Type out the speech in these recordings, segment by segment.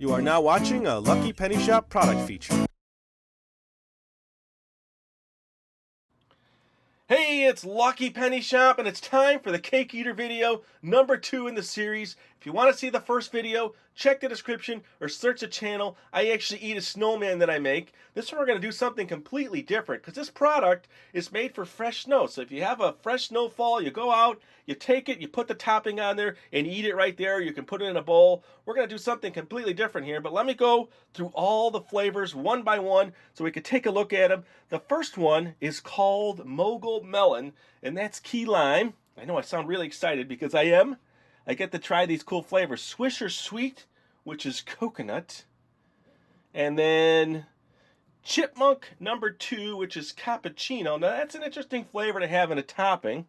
You are now watching a Lucky Penny Shop product feature. Hey, it's Lucky Penny Shop, and it's time for the Cakeatr video, number 2 in the series. If you want to see the first video, check the description or search the channel. I actually eat a snowman that I make. This one we're going to do something completely different because this product is made for fresh snow. So if you have a fresh snowfall, you go out, you take it, you put the topping on there and eat it right there. You can put it in a bowl. We're going to do something completely different here, but let me go through all the flavors one by one so we can take a look at them. The first one is called Mogul Melon, and that's key lime. I know I sound really excited because I am. I get to try these cool flavors. Swisher Sweet, which is coconut. And then Chipmunk number 2, which is Cappuccino. Now that's an interesting flavor to have in a topping.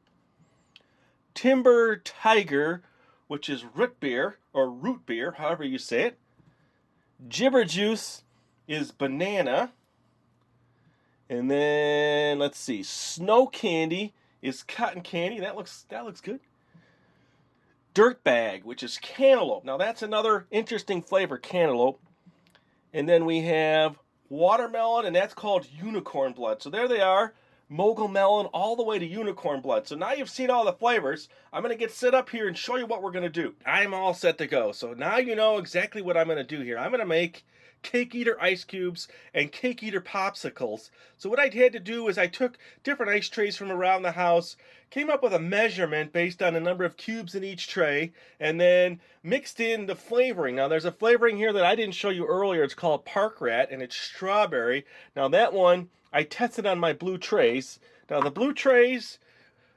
Timber Tiger, which is root beer, however you say it. Gibber Juice is banana. And then, let's see, Snow Candy is cotton candy. That looks good. Dirtbag, which is cantaloupe. Now that's another interesting flavor, cantaloupe. And then we have watermelon, and that's called unicorn blood. So there they are, Mogul Melon all the way to unicorn blood. So now you've seen all the flavors. I'm going to get set up here and show you what we're going to do. I'm all set to go. So now you know exactly what I'm going to do here. I'm going to make Cakeatr ice cubes and Cakeatr popsicles. So what I had to do is I took different ice trays from around the house, came up with a measurement based on the number of cubes in each tray, and then mixed in the flavoring. Now there's a flavoring here that I didn't show you earlier. It's called Park Rat, and it's strawberry. Now that one I tested on my blue trays. Now the blue trays,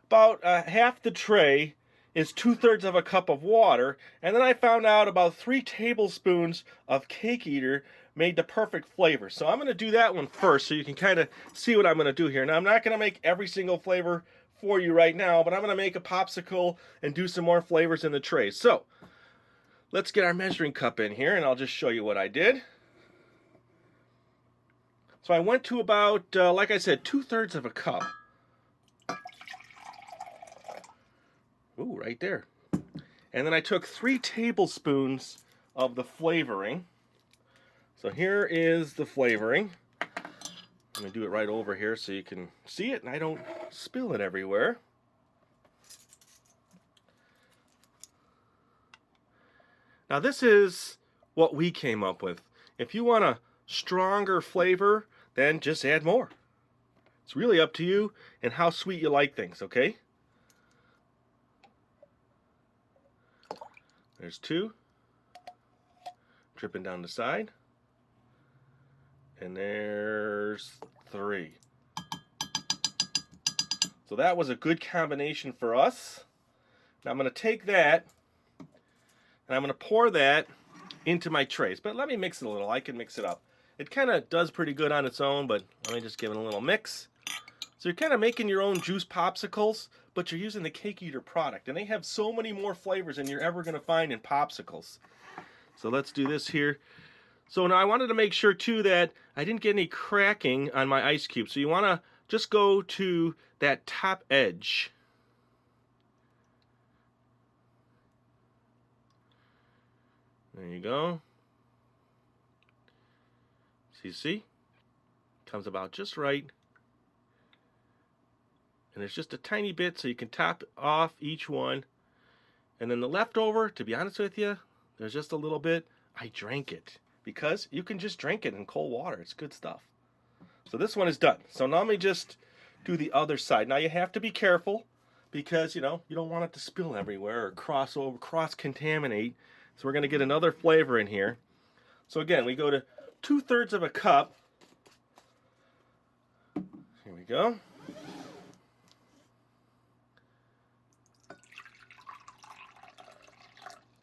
about half the tray is 2/3 of a cup of water, and then I found out about 3 tablespoons of Cakeatr made the perfect flavor. So I'm going to do that one first so you can kind of see what I'm going to do here. Now I'm not going to make every single flavor for you right now, but I'm going to make a popsicle and do some more flavors in the tray. So let's get our measuring cup in here, and I'll just show you what I did. So I went to about, like I said, 2/3 of a cup. Ooh, right there. And then I took 3 tablespoons of the flavoring. So here is the flavoring. I'm going to do it right over here so you can see it and I don't spill it everywhere. Now this is what we came up with. If you want a stronger flavor, then just add more. It's really up to you and how sweet you like things, okay? There's 2, dripping down the side, and there's 3. So that was a good combination for us. Now I'm going to take that, and I'm going to pour that into my trays. But let me mix it a little. I can mix it up. It kind of does pretty good on its own, but let me just give it a little mix. So you're kind of making your own juice popsicles, but you're using the Cakeatr product. And they have so many more flavors than you're ever going to find in popsicles. So let's do this here. So now I wanted to make sure, too, that I didn't get any cracking on my ice cube. So you want to just go to that top edge. There you go. So you see? Comes about just right. And there's just a tiny bit so you can top off each one. And then the leftover, to be honest with you, there's just a little bit. I drank it because you can just drink it in cold water. It's good stuff. So this one is done. So now let me just do the other side. Now you have to be careful because, you know, you don't want it to spill everywhere or cross-contaminate. So we're going to get another flavor in here. So again, we go to 2/3 of a cup. Here we go.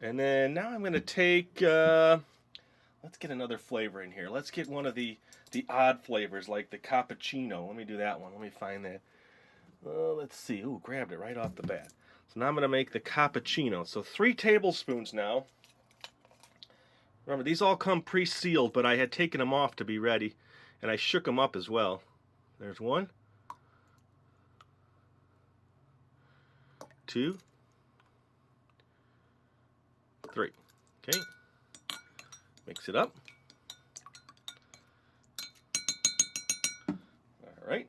And then now I'm going to take, let's get another flavor in here. Let's get one of the odd flavors like the Cappuccino. Let me do that one. Let me find that. Let's see. Ooh, grabbed it right off the bat. So now I'm going to make the Cappuccino. So 3 tablespoons now. Remember, these all come pre-sealed, but I had taken them off to be ready. And I shook them up as well. There's 1. 2. 3. Okay. Mix it up. All right.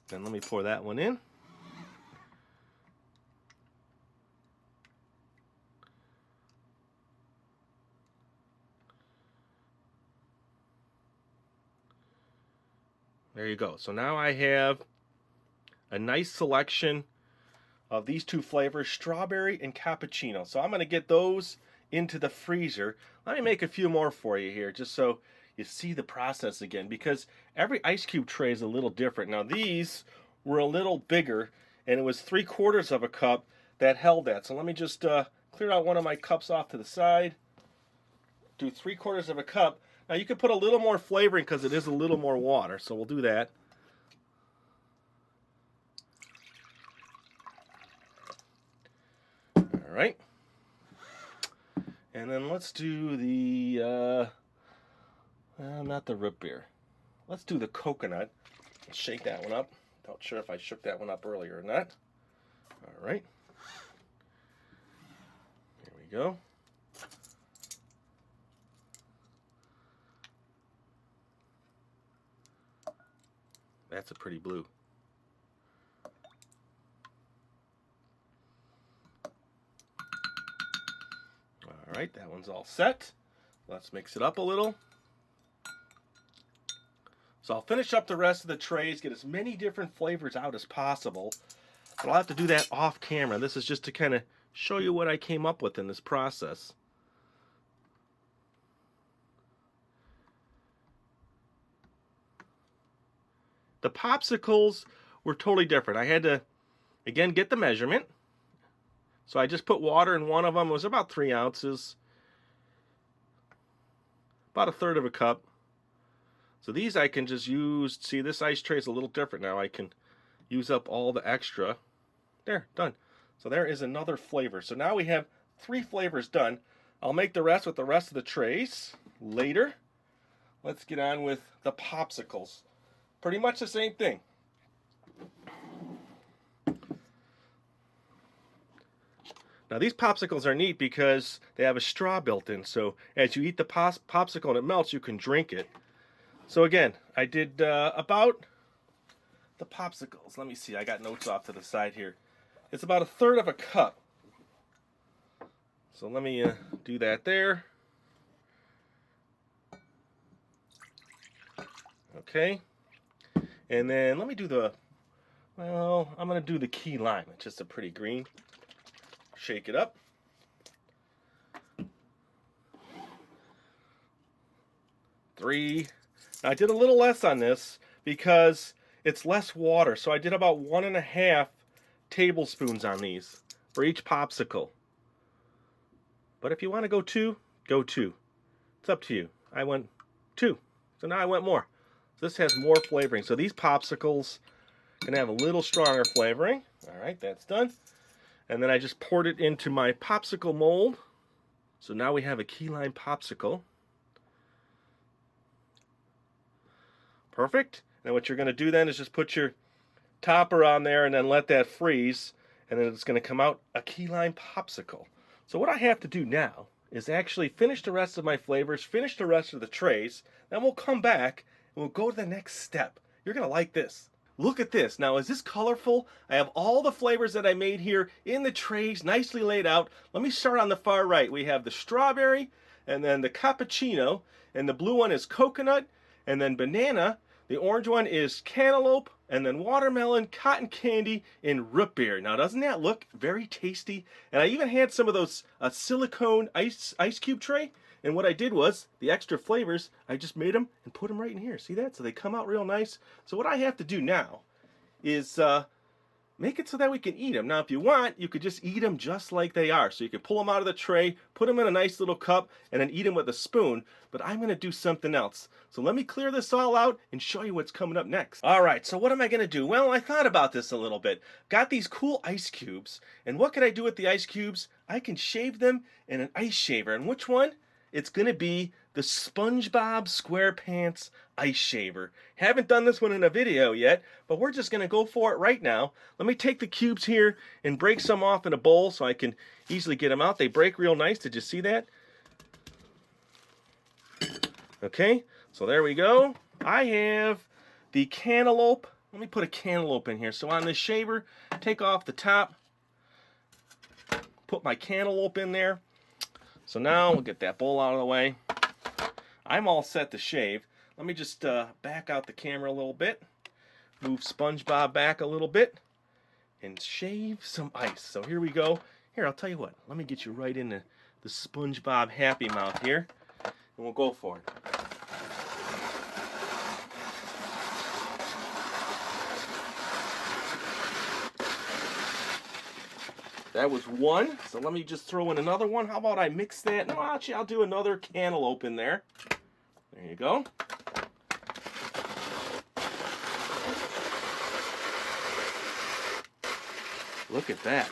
Then let me pour that one in. There you go. So now I have a nice selection of these two flavors, strawberry and cappuccino. So I'm going to get those into the freezer. Let me make a few more for you here, just so you see the process again, because every ice cube tray is a little different. Now these were a little bigger, and it was 3/4 of a cup that held that. So let me just clear out one of my cups off to the side. Do 3/4 of a cup. Now you could put a little more flavoring because it is a little more water, so we'll do that. All right. And then let's do the, not the root beer. Let's do the coconut. Let's shake that one up. Not sure if I shook that one up earlier or not. All right. Here we go. That's a pretty blue. All right, that one's all set. Let's mix it up a little. So I'll finish up the rest of the trays, get as many different flavors out as possible. But I'll have to do that off camera. This is just to kind of show you what I came up with in this process. The popsicles were totally different. I had to, again, get the measurement. So I just put water in one of them. It was about 3 ounces. About 1/3 of a cup. So these I can just use. See, this ice tray is a little different now. I can use up all the extra. There, done. So there is another flavor. So now we have 3 flavors done. I'll make the rest with the rest of the trays later. Let's get on with the popsicles. Pretty much the same thing. Now these popsicles are neat because they have a straw built in, so as you eat the popsicle and it melts, you can drink it. So again, I did about the popsicles. Let me see, I got notes off to the side here. It's about 1/3 of a cup. So let me do that there. Okay. And then let me do the, well, I'm going to do the key lime. It's just a pretty green. Shake it up. Three. Now I did a little less on this because it's less water. So I did about 1.5 tablespoons on these for each popsicle. But if you want to go 2, go 2. It's up to you. I went 2. So now I went more. This has more flavoring. So these popsicles can have a little stronger flavoring. All right, that's done. And then I just poured it into my popsicle mold. So now we have a key lime popsicle. Perfect. Now what you're going to do then is just put your topper on there and then let that freeze. And then it's going to come out a key lime popsicle. So what I have to do now is actually finish the rest of my flavors, finish the rest of the trays. Then we'll come back and we'll go to the next step. You're going to like this. Look at this. Now, is this colorful? I have all the flavors that I made here in the trays, nicely laid out. Let me start on the far right. We have the strawberry, and then the cappuccino, and the blue one is coconut, and then banana. The orange one is cantaloupe, and then watermelon, cotton candy, and root beer. Now, doesn't that look very tasty? And I even had some of those silicone ice cube tray. And what I did was, the extra flavors, I just made them and put them right in here. See that? So they come out real nice. So what I have to do now is make it so that we can eat them. Now, if you want, you could just eat them just like they are. So you can pull them out of the tray, put them in a nice little cup, and then eat them with a spoon. But I'm going to do something else. So let me clear this all out and show you what's coming up next. All right, so what am I going to do? Well, I thought about this a little bit. Got these cool ice cubes. And what can I do with the ice cubes? I can shave them in an ice shaver. And which one? It's going to be the SpongeBob SquarePants Ice Shaver. Haven't done this one in a video yet, but we're just going to go for it right now. Let me take the cubes here and break some off in a bowl so I can easily get them out. They break real nice. Did you see that? Okay, so there we go. I have the cantaloupe. Let me put a cantaloupe in here. So on this shaver, take off the top, put my cantaloupe in there. So now we'll get that bowl out of the way. I'm all set to shave. Let me just back out the camera a little bit, move SpongeBob back a little bit, and shave some ice. So here we go. Here, I'll tell you what. Let me get you right in the SpongeBob Happy Mouth here, and we'll go for it. That was one, so let me just throw in another one. How about I mix that? No, actually, I'll do another cantaloupe in there. There you go. Look at that.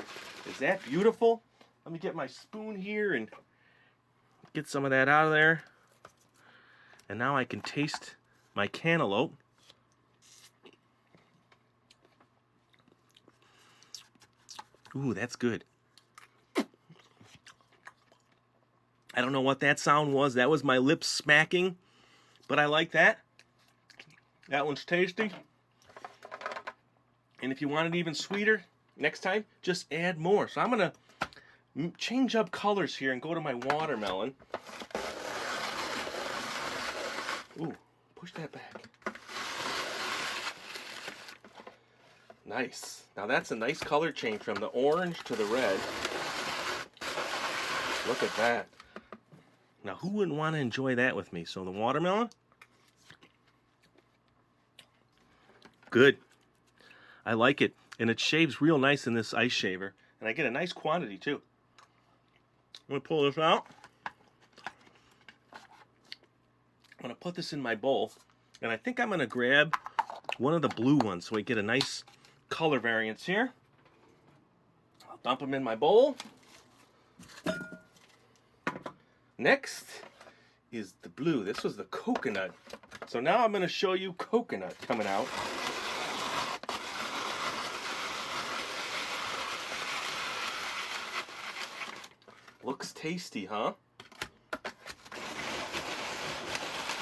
Is that beautiful? Let me get my spoon here and get some of that out of there. And now I can taste my cantaloupe. Ooh, that's good. I don't know what that sound was. That was my lips smacking, but I like that. That one's tasty. And if you want it even sweeter, next time, just add more. So I'm going to change up colors here and go to my watermelon. Ooh, push that back. Nice. Now that's a nice color change from the orange to the red. Look at that. Now who wouldn't want to enjoy that with me? So the watermelon. Good. I like it. And it shaves real nice in this ice shaver. And I get a nice quantity too. I'm going to pull this out. I'm going to put this in my bowl. And I think I'm going to grab one of the blue ones so we get a nice color variance here. I'll dump them in my bowl. Next is the blue. This was the coconut. So now I'm going to show you coconut coming out. Looks tasty, huh?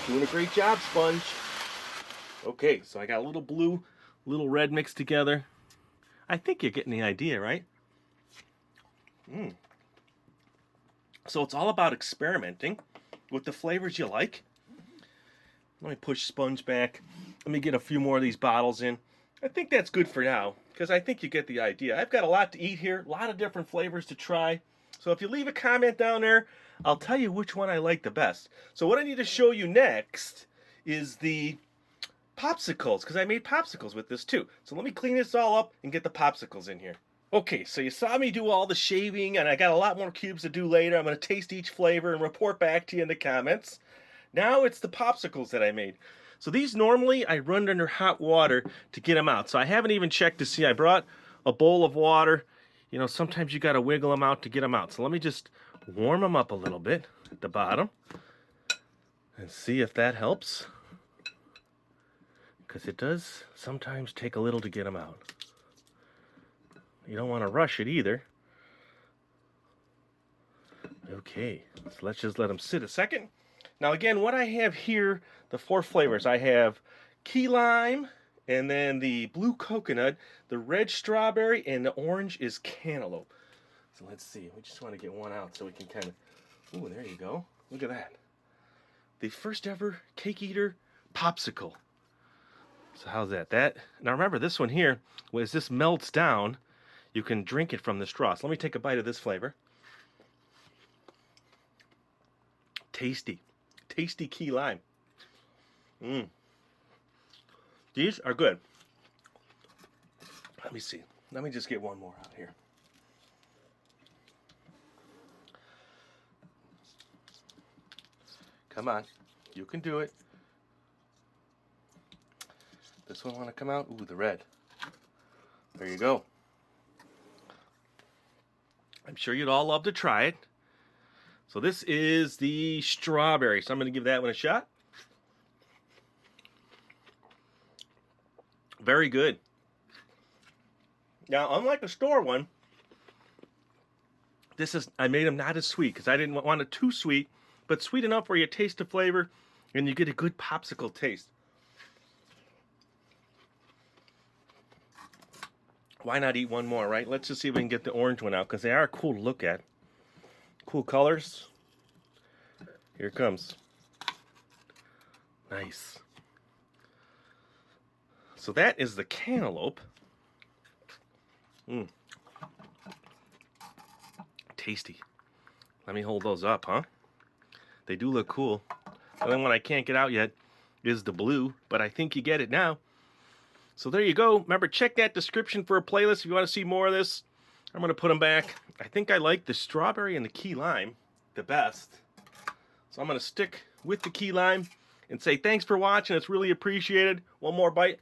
Doing a great job, Sponge. Okay, so I got a little blue, little red mixed together. I think you're getting the idea, right? So it's all about experimenting with the flavors you like. Let me push Sponge back. Let me get a few more of these bottles in. I think that's good for now, because I think you get the idea. I've got a lot to eat here, a lot of different flavors to try. So if you leave a comment down there, I'll tell you which one I like the best. So what I need to show you next is the Popsicles, because I made Popsicles with this too. So let me clean this all up and get the Popsicles in here. Okay, so you saw me do all the shaving, and I got a lot more cubes to do later. I'm going to taste each flavor and report back to you in the comments. Now it's the Popsicles that I made. So these normally I run under hot water to get them out. So I haven't even checked to see. I brought a bowl of water. You know, sometimes you got to wiggle them out to get them out. So let me just warm them up a little bit at the bottom and see if that helps. Because it does sometimes take a little to get them out. You don't want to rush it either. Okay, so let's just let them sit a second. Now again, what I have here, the 4 flavors. I have key lime, and then the blue coconut, the red strawberry, and the orange is cantaloupe. So let's see. We just want to get one out so we can kind of... Ooh, there you go. Look at that. The first ever Cakeatr popsicle. So how's that? Now remember, this one here, as this melts down, you can drink it from the straw. So let me take a bite of this flavor. Tasty. Tasty key lime. These are good. Let me see. Let me just get one more out here. Come on. You can do it. This one want to come out? Ooh, the red. There you go. I'm sure you'd all love to try it. So this is the strawberry. So I'm going to give that one a shot. Very good. Now, unlike the store one, I made them not as sweet because I didn't want it too sweet, but sweet enough where you taste the flavor and you get a good popsicle taste. Why not eat one more, right? Let's just see if we can get the orange one out because they are cool to look at. Cool colors. Here it comes. Nice. So that is the cantaloupe. Tasty. Let me hold those up, huh? They do look cool. The only one I can't get out yet is the blue, but I think you get it now. So there you go. Remember, check that description for a playlist if you want to see more of this. I'm going to put them back. I think I like the strawberry and the key lime the best. So I'm going to stick with the key lime and say thanks for watching. It's really appreciated. One more bite.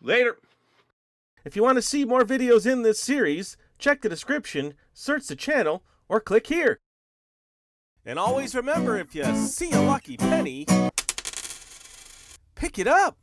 Later. If you want to see more videos in this series, check the description, search the channel, or click here. And always remember, if you see a lucky penny, pick it up.